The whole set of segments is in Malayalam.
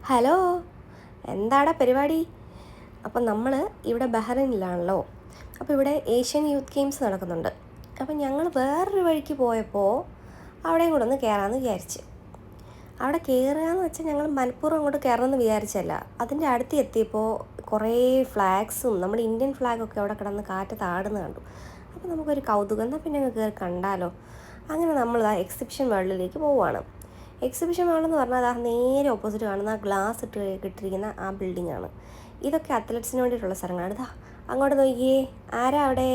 ഹലോ, എന്താടാ പരിപാടി? അപ്പം നമ്മൾ ഇവിടെ ബഹ്റൈനിലാണല്ലോ. അപ്പോൾ ഇവിടെ ഏഷ്യൻ യൂത്ത് ഗെയിംസ് നടക്കുന്നുണ്ട്. അപ്പം ഞങ്ങൾ വേറൊരു വഴിക്ക് പോയപ്പോൾ അവിടെയും കൂടെ ഒന്ന് കയറാമെന്ന് വിചാരിച്ച്. അവിടെ കയറുകയെന്ന് വെച്ചാൽ ഞങ്ങൾ മനഃപൂർവ്വം അങ്ങോട്ട് കയറണമെന്ന് വിചാരിച്ചല്ല. അതിൻ്റെ അടുത്ത് എത്തിയപ്പോൾ കുറേ ഫ്ലാഗ്സും നമ്മുടെ ഇന്ത്യൻ ഫ്ലാഗൊക്കെ അവിടെ കിടന്ന് കാറ്റത്ത് ആടുന്ന കണ്ടു. അപ്പോൾ നമുക്കൊരു കൗതുകം, എന്നാൽ പിന്നെ അങ്ങ് കയറി കണ്ടാലോ. അങ്ങനെ നമ്മൾ ആ എക്സിബിഷൻ വേൾഡിലേക്ക് പോവുകയാണ്. എക്സിബിഷൻ വേൾഡെന്ന് പറഞ്ഞാൽ ആ നേരെ ഓപ്പോസിറ്റ് കാണുന്ന ആ ഗ്ലാസ് ഇട്ടിരിക്കുന്ന ആ ബിൽഡിംഗ് ആണ്. ഇതൊക്കെ അത്ലറ്റ്സിന് വേണ്ടിയിട്ടുള്ള സ്ഥലങ്ങളാണ്. ഇതാ അങ്ങോട്ട് നോക്കിയേ, ആരാ അവിടെ?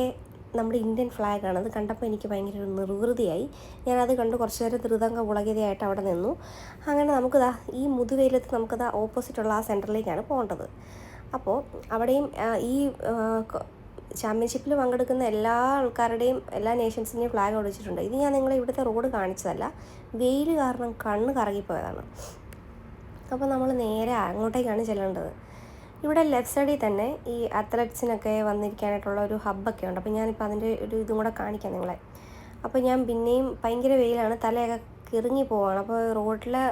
നമ്മുടെ ഇന്ത്യൻ ഫ്ലാഗാണ്. അത് കണ്ടപ്പോൾ എനിക്ക് ഭയങ്കര ഒരു നിർവൃതിയായി. ഞാനത് കണ്ട് കുറച്ച് നേരം ധൃതങ്ക പുളകിതയായിട്ട് അവിടെ നിന്നു. അങ്ങനെ നമുക്കിതാ ഈ മുതുവെയിലത്ത് നമുക്കിതാ ഓപ്പോസിറ്റുള്ള ആ സെൻറ്ററിലേക്കാണ് പോകേണ്ടത്. അപ്പോൾ അവിടെയും ഈ ചാമ്പ്യൻഷിപ്പിൽ പങ്കെടുക്കുന്ന എല്ലാ ആൾക്കാരുടെയും എല്ലാ നേഷൻസിൻ്റെയും ഫ്ലാഗ് ഒടിച്ചിട്ടുണ്ട്. ഇത് ഞാൻ നിങ്ങളെ ഇവിടുത്തെ റോഡ് കാണിച്ചതല്ല, വെയിൽ കാരണം കണ്ണ് കറങ്ങിപ്പോയതാണ്. അപ്പോൾ നമ്മൾ നേരെ അങ്ങോട്ടേക്കാണ് ചെല്ലേണ്ടത്. ഇവിടെ ലെഫ്റ്റ് സൈഡിൽ തന്നെ ഈ അത്ലറ്റ്സിനൊക്കെ വന്നിരിക്കാനായിട്ടുള്ള ഒരു ഹബ്ബൊക്കെ ഉണ്ട്. അപ്പോൾ ഞാനിപ്പോൾ അതിൻ്റെ ഒരു ഇതും കൂടെ കാണിക്കാം നിങ്ങളെ. അപ്പോൾ ഞാൻ പിന്നെയും ഭയങ്കര വെയിലാണ്, തലയൊക്കെ കിറങ്ങി പോവാണ്. അപ്പോൾ റോഡിലെ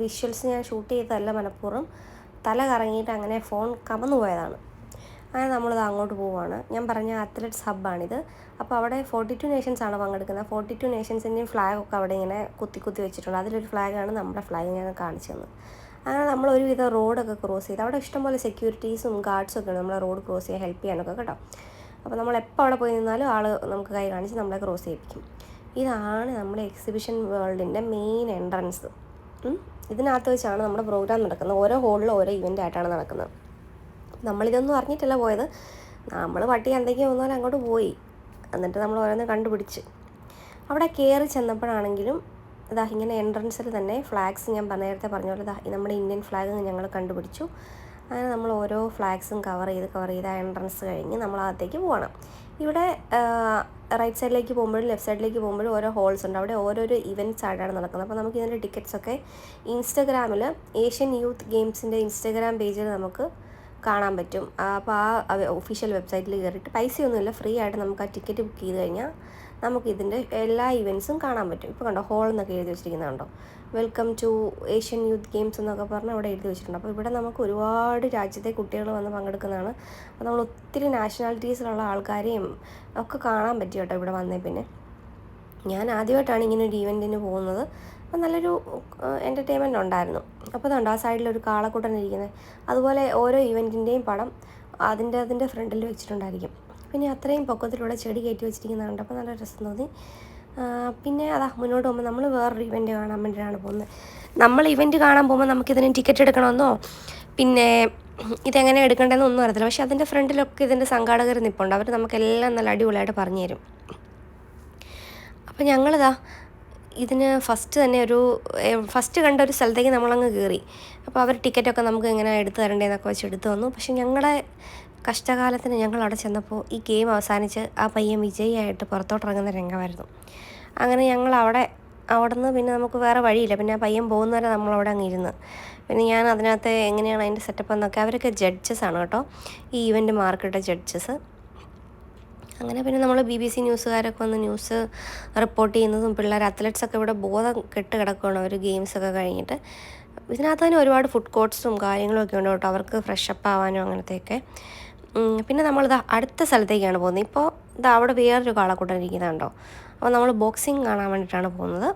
വിഷ്വൽസ് ഞാൻ ഷൂട്ട് ചെയ്തതല്ല മനഃപൂർവ്വം, തല കറങ്ങിയിട്ട് അങ്ങനെ ഫോൺ കമന്നു പോയതാണ്. അങ്ങനെ നമ്മളിത് അങ്ങോട്ട് പോവുകയാണ്. ഞാൻ പറഞ്ഞ അത്ലറ്റ്സ് ഹബ്ബാണിത്. അപ്പോൾ അവിടെ 42 നേഷൻസാണ് പങ്കെടുക്കുന്നത്. 42 നേഷൻസിൻ്റെയും ഫ്ലാഗൊക്കെ അവിടെ ഇങ്ങനെ കുത്തി വെച്ചിട്ടുണ്ട്. അതിലൊരു ഫ്ലാഗാണ് നമ്മുടെ ഫ്ലാഗ് ഞാൻ കാണിച്ചു തന്നത്. അങ്ങനെ നമ്മൾ ഒരുവിധം റോഡൊക്കെ ക്രോസ് ചെയ്ത് അവിടെ ഇഷ്ടംപോലെ സെക്യൂരിറ്റീസും ഗാർഡ്സും ഒക്കെ ഉണ്ട് നമ്മളെ റോഡ് ക്രോസ് ചെയ്യാൻ ഹെൽപ്പ് ചെയ്യാനൊക്കെ കേട്ടോ. അപ്പോൾ നമ്മളെപ്പോൾ അവിടെ പോയി നിന്നാലും ആൾ നമുക്ക് കൈ കാണിച്ച് നമ്മളെ ക്രോസ് ചെയ്യിപ്പിക്കും. ഇതാണ് നമ്മുടെ എക്സിബിഷൻ വേൾഡിൻ്റെ മെയിൻ എൻട്രൻസ്. ഇതിനകത്ത് വെച്ചാണ് നമ്മുടെ പ്രോഗ്രാം നടക്കുന്നത്. ഓരോ ഹോളിലും ഓരോ ഇവൻ്റ് ആയിട്ടാണ് നടക്കുന്നത്. നമ്മളിതൊന്നും അറിഞ്ഞിട്ടല്ല പോയത്. നമ്മൾ പട്ടി എന്തൊക്കെയോ വന്നാലും അങ്ങോട്ട് പോയി. എന്നിട്ട് നമ്മൾ ഓരോന്ന് കണ്ടുപിടിച്ച് അവിടെ കയറി ചെന്നപ്പോഴാണെങ്കിലും ഇതാ ഇങ്ങനെ എൻട്രൻസിൽ തന്നെ ഫ്ലാഗ്സ് ഞാൻ നേരത്തെ പറഞ്ഞ പോലെ ഇതാ നമ്മുടെ ഇന്ത്യൻ ഫ്ലാഗ് ഞങ്ങൾ കണ്ടുപിടിച്ചു. അങ്ങനെ നമ്മൾ ഓരോ ഫ്ലാഗ്സും കവർ ചെയ്ത് ആ എൻട്രൻസ് കഴിഞ്ഞ് നമ്മൾ അകത്തേക്ക് പോകണം. ഇവിടെ റൈറ്റ് സൈഡിലേക്ക് പോകുമ്പോഴും ലെഫ്റ്റ് സൈഡിലേക്ക് പോകുമ്പോഴും ഓരോ ഹോൾസ് ഉണ്ട്. അവിടെ ഓരോരോ ഇവൻറ്റ്സ് ആയിട്ടാണ് നടക്കുന്നത്. അപ്പോൾ നമുക്ക് ഇതിൻ്റെ ടിക്കറ്റ്സൊക്കെ ഇൻസ്റ്റഗ്രാമിൽ ഏഷ്യൻ യൂത്ത് ഗെയിംസിൻ്റെ ഇൻസ്റ്റഗ്രാം പേജിൽ നമുക്ക് കാണാൻ പറ്റും. അപ്പോൾ ആ ഒഫീഷ്യൽ വെബ്സൈറ്റിൽ കയറിയിട്ട് പൈസയൊന്നുമില്ല, ഫ്രീ ആയിട്ട് നമുക്ക് ആ ടിക്കറ്റ് ബുക്ക് ചെയ്ത് കഴിഞ്ഞാൽ നമുക്ക് ഇതിൻ്റെ എല്ലാ ഇവൻറ്റ്സും കാണാൻ പറ്റും. ഇപ്പോൾ കണ്ടോ, ഹോൾ എന്നൊക്കെ എഴുതി വെച്ചിരിക്കുന്നത് കണ്ടോ, welcome to Asian youth games എന്നൊക്കെ പറഞ്ഞ് അവിടെ എഴുതി വെച്ചിട്ടുണ്ട്. അപ്പോൾ ഇവിടെ നമുക്ക് ഒരുപാട് രാജ്യത്തെ കുട്ടികൾ വന്ന് പങ്കെടുക്കുന്നതാണ്. അപ്പോൾ നമ്മൾ ഒത്തിരി നാഷണാലിറ്റീസിലുള്ള ആൾക്കാരെയും ഒക്കെ കാണാൻ പറ്റും കേട്ടോ ഇവിടെ വന്നേ. പിന്നെ ഞാൻ ആദ്യമായിട്ടാണ് ഇങ്ങനെ ഒരു ഈവൻറ്റിന് പോകുന്നത്. അപ്പോൾ നല്ലൊരു എൻ്റർടൈൻമെൻറ്റ് ഉണ്ടായിരുന്നു. അപ്പോൾ അതുകൊണ്ട് ആ സൈഡിലൊരു കാളക്കൂട്ടൻ ഇരിക്കുന്നത്, അതുപോലെ ഓരോ ഇവൻറ്റിൻ്റെയും പടം അതിൻ്റെ ഫ്രണ്ടിൽ വെച്ചിട്ടുണ്ടായിരിക്കും. പിന്നെ അത്രയും പൊക്കത്തിലൂടെ ചെടി കയറ്റി വെച്ചിരിക്കുന്നത് കണ്ടപ്പോൾ നല്ല രസം തോന്നി. പിന്നെ അതാ മുന്നോട്ട് പോകുമ്പോൾ നമ്മൾ വേറൊരു ഇവൻറ്റ് കാണാൻ വേണ്ടിയിട്ടാണ് പോകുന്നത്. നമ്മൾ ഇവൻറ്റ് കാണാൻ പോകുമ്പോൾ നമുക്കിതിന് ടിക്കറ്റ് എടുക്കണമെന്നോ പിന്നെ ഇതെങ്ങനെ എടുക്കേണ്ടതെന്നോ ഒന്നും അറിയത്തില്ല. പക്ഷേ അതിൻ്റെ ഫ്രണ്ടിലൊക്കെ ഇതിൻ്റെ സംഘാടകർ നിൽപ്പുണ്ട്. അവർ നമുക്കെല്ലാം നല്ല അടിപൊളിയായിട്ട് പറഞ്ഞു തരും. അപ്പോൾ ഞങ്ങളിതാ ഇതിന് ഫസ്റ്റ് കണ്ട ഒരു സ്ഥലത്തേക്ക് നമ്മളങ്ങ് കയറി. അപ്പോൾ അവർ ടിക്കറ്റൊക്കെ നമുക്ക് എങ്ങനെ എടുത്ത് തരണ്ടേന്നൊക്കെ വെച്ച് എടുത്തു തന്നു. പക്ഷെ ഞങ്ങളുടെ കഷ്ടകാലത്തിന് ഞങ്ങൾ അവിടെ ചെന്നപ്പോൾ ഈ ഗെയിം അവസാനിച്ച് ആ പയ്യൻ വിജയിയായിട്ട് പുറത്തോട്ടിറങ്ങുന്ന രംഗമായിരുന്നു. അങ്ങനെ ഞങ്ങൾ അവിടെ നിന്ന് പിന്നെ നമുക്ക് വേറെ വഴിയില്ല. പിന്നെ ആ പയ്യൻ പോകുന്നവരെ നമ്മളവിടെ അങ്ങ് ഇരുന്ന്. പിന്നെ ഞാൻ അതിനകത്ത് എങ്ങനെയാണ് അതിൻ്റെ സെറ്റപ്പ് എന്നൊക്കെ, അവരൊക്കെ ജഡ്ജസാണ് കേട്ടോ, ഈ ഇവൻ്റ് മാർക്കിട്ട ജഡ്ജസ്. അങ്ങനെ പിന്നെ നമ്മൾ BBC ന്യൂസുകാരൊക്കെ വന്ന് ന്യൂസ് റിപ്പോർട്ട് ചെയ്യുന്നതും പിള്ളേർ അത്ലറ്റ്സൊക്കെ ഇവിടെ ബോധം കെട്ട് കിടക്കുകയാണ് അവർ ഗെയിംസൊക്കെ കഴിഞ്ഞിട്ട്. ഇതിനകത്ത് തന്നെ ഒരുപാട് ഫുഡ് കോർട്ട്സും കാര്യങ്ങളൊക്കെ ഉണ്ട് കേട്ടോ, അവർക്ക് ഫ്രഷപ്പ് ആവാനും അങ്ങനത്തെയൊക്കെ. പിന്നെ നമ്മളിതാ അടുത്ത സ്ഥലത്തേക്കാണ് പോകുന്നത്. ഇപ്പോൾ ഇതാ അവിടെ വേറൊരു കാളക്കൂട്ടം ഇരിക്കുന്നുണ്ടോ. അപ്പോൾ നമ്മൾ ബോക്സിങ് കാണാൻ വേണ്ടിയിട്ടാണ് പോകുന്നത്.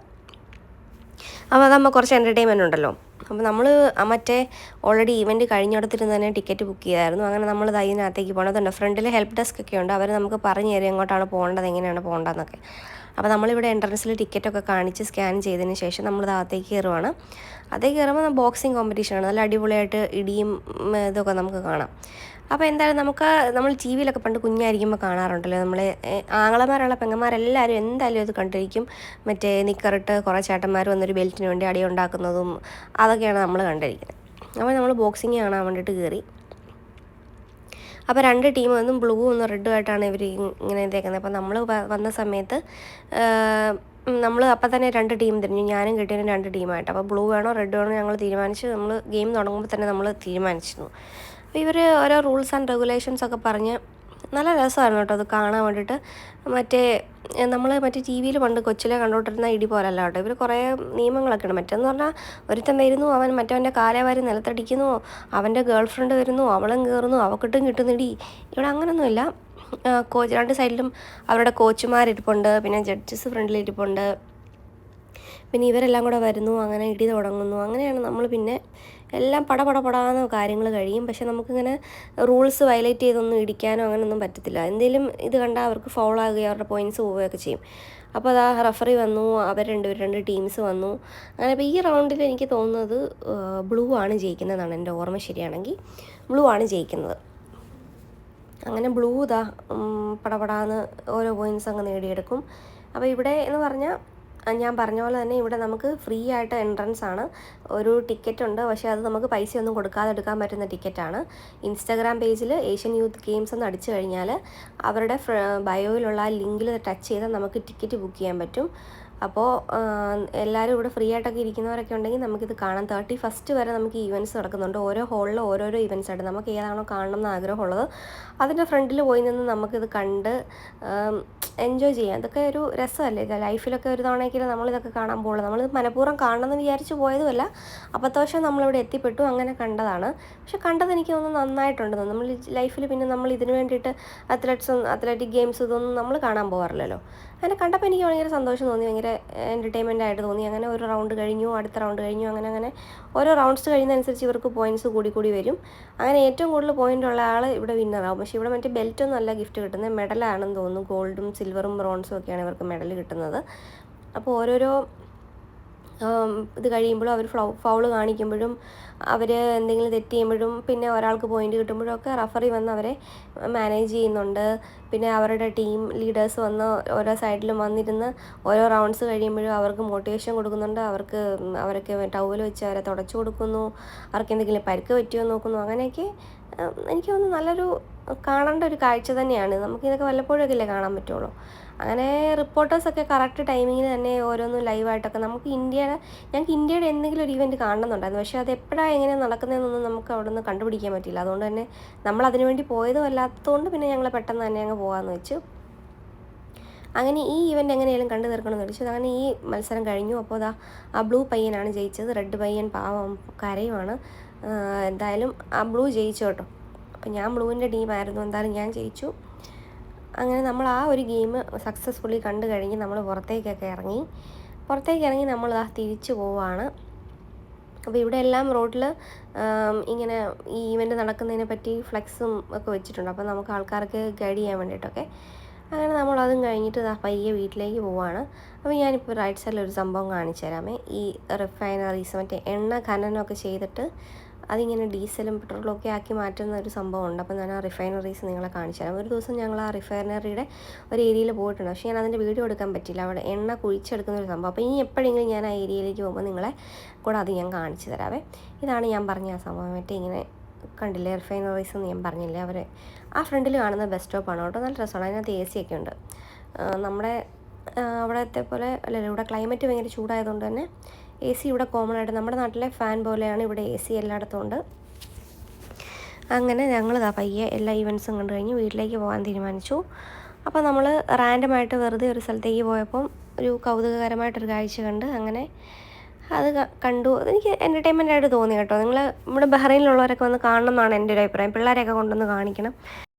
അപ്പോൾ അതാകുമ്പോൾ കുറച്ച് എൻ്റർടൈൻമെൻ്റ് ഉണ്ടല്ലോ. അപ്പോൾ നമ്മൾ മറ്റേ ഓൾറെഡി ഇവൻറ്റ് കഴിഞ്ഞിടത്തിരുന്ന് തന്നെ ടിക്കറ്റ് ബുക്ക് ചെയ്തായിരുന്നു. അങ്ങനെ നമ്മൾ ഇതിനകത്തേക്ക് പോകണതുണ്ട്. ഫ്രണ്ടിൽ ഹെൽപ്പ് ഡെസ്ക് ഒക്കെ ഉണ്ട്, അവർ നമുക്ക് പറഞ്ഞു തരും എങ്ങോട്ടാണ് പോകേണ്ടത്, എങ്ങനെയാണ് പോകേണ്ടതെന്നൊക്കെ. അപ്പോൾ നമ്മളിവിടെ എൻട്രൻസിൽ ടിക്കറ്റൊക്കെ കാണിച്ച് സ്കാൻ ചെയ്തതിന് ശേഷം നമ്മൾ അകത്തേക്ക് കയറുവാണ്. അതേക്ക് കയറുമ്പോൾ ബോക്സിങ് കോമ്പറ്റീഷനാണ്. നല്ല അടിപൊളിയായിട്ട് ഇടിയും ഇതൊക്കെ നമുക്ക് കാണാം. അപ്പോൾ എന്തായാലും നമ്മൾ ടി വിയിലൊക്കെ പണ്ട് കുഞ്ഞായിരിക്കുമ്പോൾ കാണാറുണ്ടല്ലോ, നമ്മൾ ആങ്ങളമാരുള്ള പെങ്ങന്മാരെല്ലാവരും എന്തായാലും ഇത് കണ്ടിരിക്കും. മറ്റേ നിക്കറിട്ട് കുറേ ചേട്ടന്മാർ വന്നൊരു ബെൽറ്റിന് വേണ്ടി അടി ഉണ്ടാക്കുന്നതും അതൊക്കെയാണ് നമ്മൾ കണ്ടിരിക്കുന്നത്. അപ്പോൾ നമ്മൾ ബോക്സിങ് കാണാൻ വേണ്ടിയിട്ട് കയറി. അപ്പോൾ 2 ടീം ഒന്നും ബ്ലൂ ഒന്നും റെഡും ആയിട്ടാണ് ഇവർ ഇങ്ങനെ ഇതേക്കുന്നത്. അപ്പോൾ നമ്മൾ വന്ന സമയത്ത് നമ്മൾ അപ്പം തന്നെ 2 ടീം തിരിഞ്ഞു. ഞാനും കിട്ടിയതിന് 2 ടീമായിട്ട്. അപ്പോൾ ബ്ലൂ വേണോ റെഡ് വേണോ ഞങ്ങൾ തീരുമാനിച്ച്, നമ്മൾ ഗെയിം തുടങ്ങുമ്പോൾ തന്നെ നമ്മൾ തീരുമാനിച്ചിരുന്നു. അപ്പോൾ ഇവർ ഓരോ റൂൾസ് ആൻഡ് റെഗുലേഷൻസ് ഒക്കെ പറഞ്ഞ് നല്ല രസമായിരുന്നു കേട്ടോ അത് കാണാൻ വേണ്ടിയിട്ട്. നമ്മൾ മറ്റേ ടി വിയിൽ പണ്ട് കൊച്ചിലെ കണ്ടുകൊണ്ടിരുന്ന ഇടി പോലല്ല കേട്ടോ, ഇവർ കുറേ നിയമങ്ങളൊക്കെ ഉണ്ട്. മറ്റെന്ന് പറഞ്ഞാൽ ഒരുത്തൻ വരുന്നു, അവൻ മറ്റവൻ്റെ കാലേ വാരി നിലത്തടിക്കുന്നു, അവൻ്റെ ഗേൾ ഫ്രണ്ട് വരുന്നു, അവളും കയറുന്നു, അവക്കിട്ടും കിട്ടുന്നിടി. ഇവിടെ അങ്ങനൊന്നുമില്ല. രണ്ട് സൈഡിലും അവരുടെ കോച്ചുമാരിരിപ്പുണ്ട്, പിന്നെ ജഡ്ജസ് ഫ്രണ്ടിലിരിപ്പുണ്ട്, പിന്നെ ഇവരെല്ലാം കൂടെ വരുന്നു, അങ്ങനെ ഇടി തുടങ്ങുന്നു. അങ്ങനെയാണ് നമ്മൾ പിന്നെ എല്ലാം പടപടാന്ന് കാര്യങ്ങൾ കഴിയും. പക്ഷെ നമുക്കിങ്ങനെ റൂൾസ് വയലേറ്റ് ചെയ്തൊന്നും ഇടിക്കാനോ അങ്ങനെയൊന്നും പറ്റത്തില്ല. എന്തെങ്കിലും ഇത് കണ്ടാൽ അവർക്ക് ഫൗൾ ആകുകയോ അവരുടെ പോയിൻറ്റ്സ് പോവുകയൊക്കെ ചെയ്യും. അപ്പോൾ അതാ റഫറി വന്നു, അവർ രണ്ട് ടീംസ് വന്നു. അങ്ങനെ ഇപ്പോൾ ഈ റൗണ്ടിൽ എനിക്ക് തോന്നുന്നത് ബ്ലൂ ആണ് ജയിക്കുന്നതെന്നാണ് എൻ്റെ ഓർമ്മ ശരിയാണെങ്കിൽ. ബ്ലൂ ആണ് ജയിക്കുന്നത്. അങ്ങനെ ബ്ലൂ ഇതാ പടപടാന്ന് ഓരോ പോയിൻറ്റ്സ് അങ്ങ് നേടിയെടുക്കും. അപ്പോൾ ഇവിടെ എന്ന് പറഞ്ഞാൽ ഞാൻ പറഞ്ഞ പോലെ തന്നെ ഇവിടെ നമുക്ക് ഫ്രീ ആയിട്ട് എൻട്രൻസ് ആണ്. ഒരു ടിക്കറ്റ് ഉണ്ട്, പക്ഷേ അത് നമുക്ക് പൈസയൊന്നും കൊടുക്കാതെ എടുക്കാൻ പറ്റുന്ന ടിക്കറ്റാണ്. ഇൻസ്റ്റാഗ്രാം പേജിൽ ഏഷ്യൻ യൂത്ത് ഗെയിംസ് എന്ന് അടിച്ചു കഴിഞ്ഞാൽ അവരുടെ ബയോയിലുള്ള ആ ലിങ്കിൽ ടച്ച് ചെയ്താൽ നമുക്ക് ടിക്കറ്റ് ബുക്ക് ചെയ്യാൻ പറ്റും. അപ്പോൾ എല്ലാവരും ഇവിടെ ഫ്രീ ആയിട്ടൊക്കെ ഇരിക്കുന്നവരൊക്കെ ഉണ്ടെങ്കിൽ നമുക്കിത് കാണാം. 31 വരെ നമുക്ക് ഈവൻറ്റ്സ് നടക്കുന്നുണ്ട്. ഓരോ ഹോളിൽ ഓരോരോ ഈവൻറ്റ്സ് ആയിട്ട് നമുക്ക് ഏതാണോ കാണണം എന്ന് ആഗ്രഹമുള്ളത് അതിൻ്റെ ഫ്രണ്ടിൽ പോയി നിന്ന് നമുക്കിത് കണ്ട് എൻജോയ് ചെയ്യാം. ഇതൊക്കെ ഒരു രസമല്ലേ, ലൈഫിലൊക്കെ ഒരു തവണയെങ്കിലും നമ്മളിതൊക്കെ കാണാൻ പോകുള്ളൂ. നമ്മൾ മനഃപൂർവ്വം കാണണമെന്ന് വിചാരിച്ച് പോയതുമല്ല, അപ്പത്തോഷം നമ്മളിവിടെ എത്തിപ്പെട്ടു, അങ്ങനെ കണ്ടതാണ്. പക്ഷെ കണ്ടത് എനിക്ക് തോന്നുന്നു നന്നായിട്ടുണ്ട്. നമ്മൾ ലൈഫിൽ പിന്നെ നമ്മൾ ഇതിന് വേണ്ടിയിട്ട് അത്ലറ്റിക് ഗെയിംസ് ഇതൊന്നും നമ്മൾ കാണാൻ പോകാറില്ലല്ലോ. അങ്ങനെ കണ്ടപ്പോൾ എനിക്ക് ഭയങ്കര സന്തോഷം തോന്നി, ഭയങ്കര എൻ്റർടൈൻമെൻ്റ് ആയിട്ട് തോന്നി. അങ്ങനെ ഒരു റൗണ്ട് കഴിഞ്ഞു, അടുത്ത റൗണ്ട് കഴിഞ്ഞു, അങ്ങനെ ഓരോ റൗണ്ട്സ് കഴിയുന്നതനുസരിച്ച് ഇവർക്ക് പോയിൻറ്റ്സ് കൂടി വരും. അങ്ങനെ ഏറ്റവും കൂടുതൽ പോയിൻ്റ് ഉള്ള ആൾ ഇവിടെ വിന്നറാവും. പക്ഷേ ഇവിടെ മറ്റേ ബെൽറ്റൊന്നും അല്ല ഗിഫ്റ്റ് കിട്ടുന്നത്, മെഡലാണെന്ന് തോന്നുന്നു. ഗോൾഡും സിൽവറും ബ്രോൺസും ഒക്കെയാണ് ഇവർക്ക് മെഡൽ കിട്ടുന്നത്. അപ്പോൾ ഓരോരോ ഇത് കഴിയുമ്പോഴും അവർ ഫൗള് കാണിക്കുമ്പോഴും അവർ എന്തെങ്കിലും തെറ്റ് ചെയ്യുമ്പോഴും പിന്നെ ഒരാൾക്ക് പോയിൻ്റ് കിട്ടുമ്പോഴും ഒക്കെ റഫറി വന്ന് അവരെ മാനേജ് ചെയ്യുന്നുണ്ട്. പിന്നെ അവരുടെ ടീം ലീഡേഴ്സ് വന്ന് ഓരോ സൈഡിലും വന്നിരുന്ന് ഓരോ റൗണ്ട്സ് കഴിയുമ്പോഴും അവർക്ക് മോട്ടിവേഷൻ കൊടുക്കുന്നുണ്ട്. അവരൊക്കെ ടവൽ വെച്ച് അവരെ തുടച്ചു കൊടുക്കുന്നു, അവർക്ക് എന്തെങ്കിലും പരിക്ക് പറ്റിയോ നോക്കുന്നു. അങ്ങനെയൊക്കെ എനിക്ക് തോന്നുന്നു നല്ലൊരു കാണേണ്ട ഒരു കാഴ്ച തന്നെയാണ്. നമുക്കിതൊക്കെ വല്ലപ്പോഴൊക്കെ അല്ലേ കാണാൻ പറ്റുള്ളൂ. അങ്ങനെ റിപ്പോർട്ടേഴ്സൊക്കെ കറക്റ്റ് ടൈമിങ്ങിന് തന്നെ ഓരോന്നും ലൈവായിട്ടൊക്കെ ഞങ്ങൾക്ക് ഇന്ത്യയുടെ എന്തെങ്കിലും ഒരു ഇവൻറ്റ് കാണണമെന്നുണ്ടായിരുന്നു. പക്ഷേ അത് എപ്പോഴാണ് എങ്ങനെയാണ് നടക്കുന്നതെന്നൊന്നും നമുക്ക് അവിടെ നിന്ന് കണ്ടുപിടിക്കാൻ പറ്റില്ല. അതുകൊണ്ട് തന്നെ നമ്മൾ അതിനു വേണ്ടി പോയതും അല്ലാത്തതുകൊണ്ട് പിന്നെ ഞങ്ങൾ പെട്ടെന്ന് തന്നെ അങ്ങ് പോകാമെന്ന് വെച്ചു. അങ്ങനെ ഈ ഇവൻ്റ് എങ്ങനെയാലും കണ്ടു തീർക്കണമെന്ന് വെച്ചു. അങ്ങനെ ഈ മത്സരം കഴിഞ്ഞു. അപ്പോൾ ആ ബ്ലൂ പയ്യനാണ് ജയിച്ചത്. റെഡ് പയ്യൻ പാവം കരയുമാണ്. എന്തായാലും ആ ബ്ലൂ ജയിച്ചു കേട്ടോ. അപ്പം ഞാൻ ബ്ലൂവിൻ്റെ ടീമായിരുന്നു, എന്തായാലും ഞാൻ ജയിച്ചു. അങ്ങനെ നമ്മൾ ആ ഒരു ഗെയിം സക്സസ്ഫുള്ളി കണ്ടു കഴിഞ്ഞ് നമ്മൾ പുറത്തേക്ക് ഇറങ്ങി നമ്മൾ തിരിച്ചു പോവുകയാണ്. അപ്പോൾ ഇവിടെ എല്ലാം റോഡിൽ ഇങ്ങനെ ഈ ഈവൻറ്റ് നടക്കുന്നതിനെ പറ്റി ഫ്ലെക്സും ഒക്കെ വെച്ചിട്ടുണ്ട്. അപ്പോൾ നമുക്ക് ആൾക്കാർക്ക് ഗൈഡ് ചെയ്യാൻ വേണ്ടിയിട്ടൊക്കെ. അങ്ങനെ നമ്മളതും കഴിഞ്ഞിട്ട് പയ്യെ വീട്ടിലേക്ക് പോവുകയാണ്. അപ്പോൾ ഞാനിപ്പോൾ റൈറ്റ് സൈഡിൽ ഒരു സംഭവം കാണിച്ചു തരാമേ. ഈ റിഫൈനറീസ് മറ്റേ എണ്ണ ഖനനമൊക്കെ ചെയ്തിട്ട് അതിങ്ങനെ ഡീസലും പെട്രോളും ഒക്കെ ആക്കി മാറ്റുന്ന ഒരു സംഭവമുണ്ട്. അപ്പോൾ ഞാൻ ആ റിഫൈനറീസ് നിങ്ങളെ കാണിച്ചു തരാം. ഒരു ദിവസം ഞങ്ങൾ ആ റിഫൈനറിയുടെ ഒരു ഏരിയയിൽ പോയിട്ടുണ്ട്. പക്ഷേ ഞാൻ അതിൻ്റെ വീഡിയോ എടുക്കാൻ പറ്റില്ല, അവിടെ എണ്ണ കുഴിച്ചെടുക്കുന്ന ഒരു സംഭവം. അപ്പോൾ ഇനി എപ്പോഴെങ്കിലും ഞാൻ ആ ഏരിയയിലേക്ക് പോകുമ്പോൾ നിങ്ങളെ കൂടെ അത് ഞാൻ കാണിച്ചു തരാവേ. ഇതാണ് ഞാൻ പറഞ്ഞ ആ സംഭവം. മറ്റേ ഇങ്ങനെ കണ്ടില്ലേ റിഫൈനറീസ് എന്ന് ഞാൻ പറഞ്ഞില്ലേ, അവർ ആ ഫ്രണ്ടിൽ കാണുന്ന ബസ് സ്റ്റോപ്പാണ് കേട്ടോ. നല്ല രസമാണ്, അതിനകത്ത് AC ഒക്കെ ഉണ്ട്. നമ്മുടെ അവിടത്തെ പോലെ അല്ലല്ലോ, ഇവിടെ ക്ലൈമറ്റ് ഭയങ്കര ചൂടായതുകൊണ്ട് തന്നെ AC ഇവിടെ കോമൺ ആയിട്ട് നമ്മുടെ നാട്ടിലെ ഫാൻ പോലെയാണ് ഇവിടെ AC എല്ലായിടത്തും ഉണ്ട്. അങ്ങനെ ഞങ്ങൾ പയ്യെ എല്ലാ ഈവൻറ്റ്സും കണ്ടു കഴിഞ്ഞ് വീട്ടിലേക്ക് പോകാൻ തീരുമാനിച്ചു. അപ്പോൾ നമ്മൾ റാൻഡമായിട്ട് വെറുതെ ഒരു സ്ഥലത്തേക്ക് പോയപ്പം ഒരു കൗതുകകരമായിട്ടൊരു കാഴ്ച കണ്ട് അങ്ങനെ അത് കണ്ടു. എനിക്ക് എൻ്റർടൈൻമെൻ്റ് ആയിട്ട് തോന്നി കേട്ടോ. നമ്മുടെ ബഹ്റൈനിലുള്ളവരൊക്കെ വന്ന് കാണണം എന്നാണ് എൻ്റെ ഒരു അഭിപ്രായം. പിള്ളേരെയൊക്കെ കൊണ്ടുവന്ന് കാണിക്കണം.